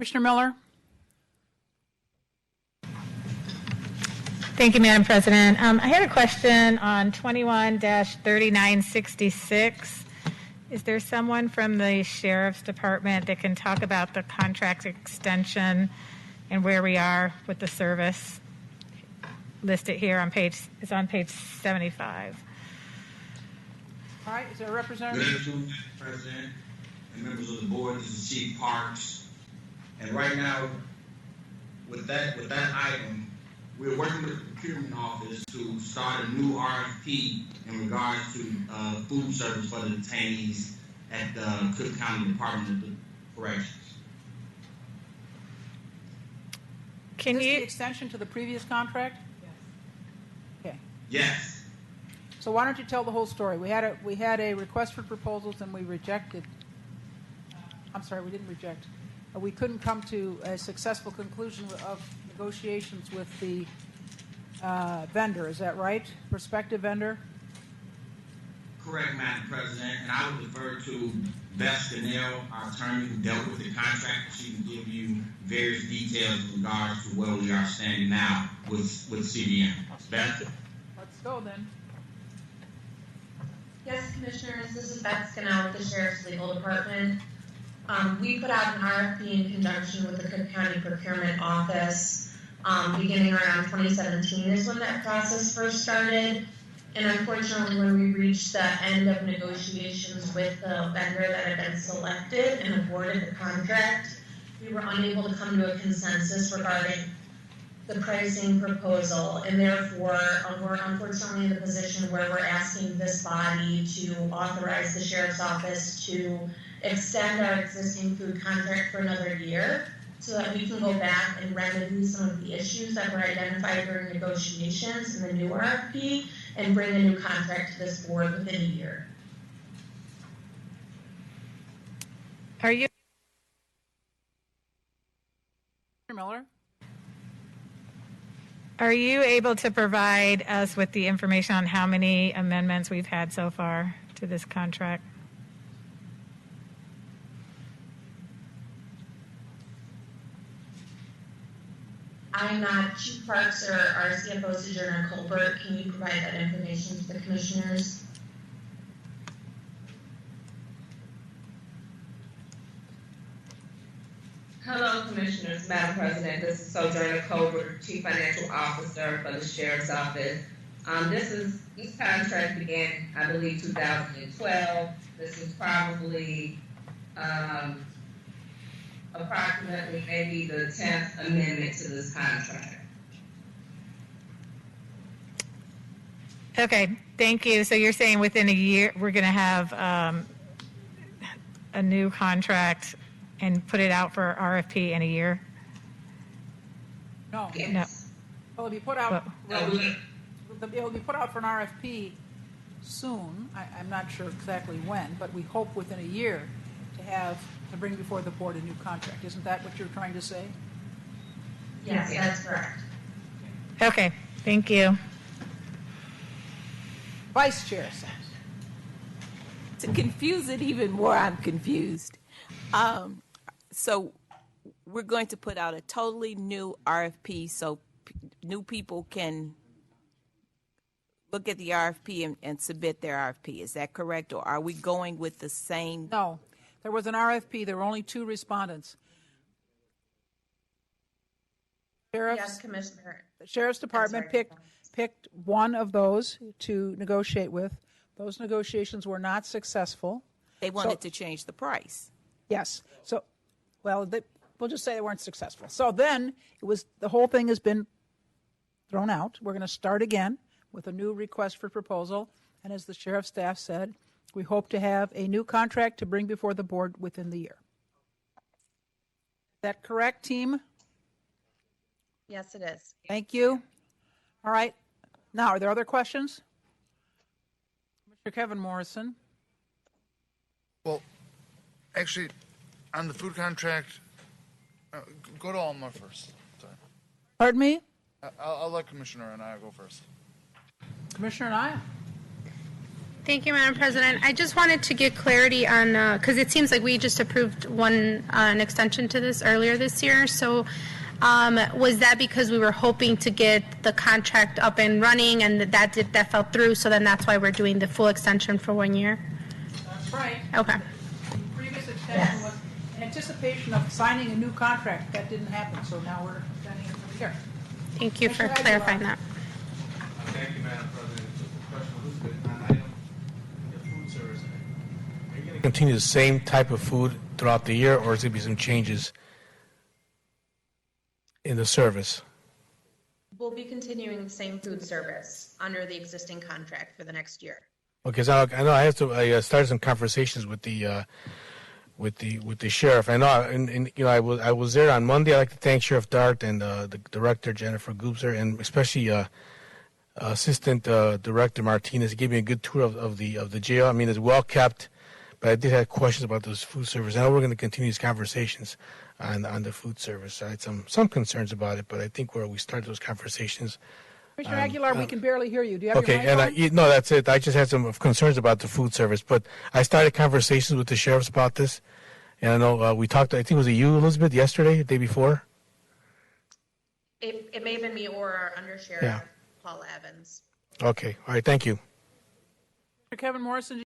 Commissioner Miller? Thank you, Madam President. I had a question on 21-3966. Is there someone from the Sheriff's Department that can talk about the contract extension and where we are with the service? Listed here on page 75. All right, is there a representative? Good afternoon, Mr. President and members of the board. This is Chief Parks. And right now, with that item, we're working with the procurement office to start a new RFP in regards to food service for the detainees at the Cook County Department of Corrections. Is this the extension to the previous contract? Yes. Okay. Yes. So why don't you tell the whole story? We had a request for proposals and we rejected. I'm sorry, we didn't reject. We couldn't come to a successful conclusion of negotiations with the vendor. Is that right? Prospective vendor? Correct, Madam President. And I would defer to Beth Scannell, our attorney who dealt with the contract. She can give you various details in regards to where we are standing now with CDM. Beth? Let's go then. Yes, Commissioners, this is Beth Scannell with the Sheriff's Legal Department. We put out an RFP in conjunction with the Cook County Procurement Office beginning around 2017 is when that process first started. And unfortunately, when we reached the end of negotiations with the vendor that had been selected and awarded the contract, we were unable to come to a consensus regarding the pricing proposal, and therefore we're unfortunately in the position where we're asking this body to authorize the Sheriff's Office to extend our existing food contract for another year so that we can go back and remedy some of the issues that were identified during negotiations in the new RFP and bring a new contract to this board within a year. Are you, Mr. Miller? Are you able to provide us with the information on how many amendments we've had so far to this contract? I'm not. Chief Parks or our CFO Sojourner Colbert, can you provide that information to the Commissioners? Hello, Commissioners, Madam President. This is Sojourner Colbert, Chief Financial Officer for the Sheriff's Office. This contract began, I believe, 2012. This is probably approximately maybe the 10th amendment to this contract. Okay, thank you. So you're saying within a year we're going to have a new contract and put it out for RFP in a year? No. Yes. No. Well, it'll be put out. No, It'll be put out for an RFP soon. I'm not sure exactly when, but we hope within a year to bring before the board a new contract. Isn't that what you're trying to say? Yes, that's correct. Okay, thank you. Vice Chair says. To confuse it even more, I'm confused. So we're going to put out a totally new RFP so new people can look at the RFP and submit their RFP. Is that correct? Or are we going with the same? No. There was an RFP. There were only 2 respondents. Yes, Commissioner. The Sheriff's Department picked one of those to negotiate with. Those negotiations were not successful. They wanted to change the price. Yes. So, well, we'll just say they weren't successful. So then the whole thing has been thrown out. We're going to start again with a new request for proposal. And as the Sheriff's staff said, we hope to have a new contract to bring before the board within the year. Is that correct, team? Yes, it is. Thank you. All right. Now, are there other questions? Mr. Kevin Morrison. Well, actually, on the food contract, go to Alma first. Sorry. Pardon me? I'll let Commissioner and I go first. Commissioner Anaya. Thank you, Madam President. I just wanted to get clarity on, because it seems like we just approved an extension to this earlier this year. So was that because we were hoping to get the contract up and running and that fell through, so then that's why we're doing the full extension for 1 year? That's right. Okay. The previous extension was in anticipation of signing a new contract. That didn't happen, so now we're extending it for a year. Thank you for Commissioner clarifying Aguilar. that. Thank you, Madam President. Just a question, Elizabeth, on item, the food service. Are you going to continue the same type of food throughout the year, or is there going to be some changes in the service? We'll be continuing the same food service under the existing contract for the next year. Okay, so I know I started some conversations with the sheriff. I know, and you know, I was there on Monday. I'd like to thank Sheriff Dart and the director Jennifer Goobser, and especially Assistant Director Martinez. He gave me a good tour of the jail. I mean, it's well kept, but I did have questions about those food service. I know we're going to continue these conversations on the food service. I had some concerns about it, but I think where we started those conversations. Commissioner Aguilar, we can barely hear you. Do you have Okay, your mic and on? no, that's it. I just had some concerns about the food service, but I started conversations with the sheriffs about this, and I know we talked. I think it was you, Elizabeth, yesterday, the day before. It may have been me or our undersheriff, Yeah. Paul Evans. Okay, all right, thank you. Kevin Morrison,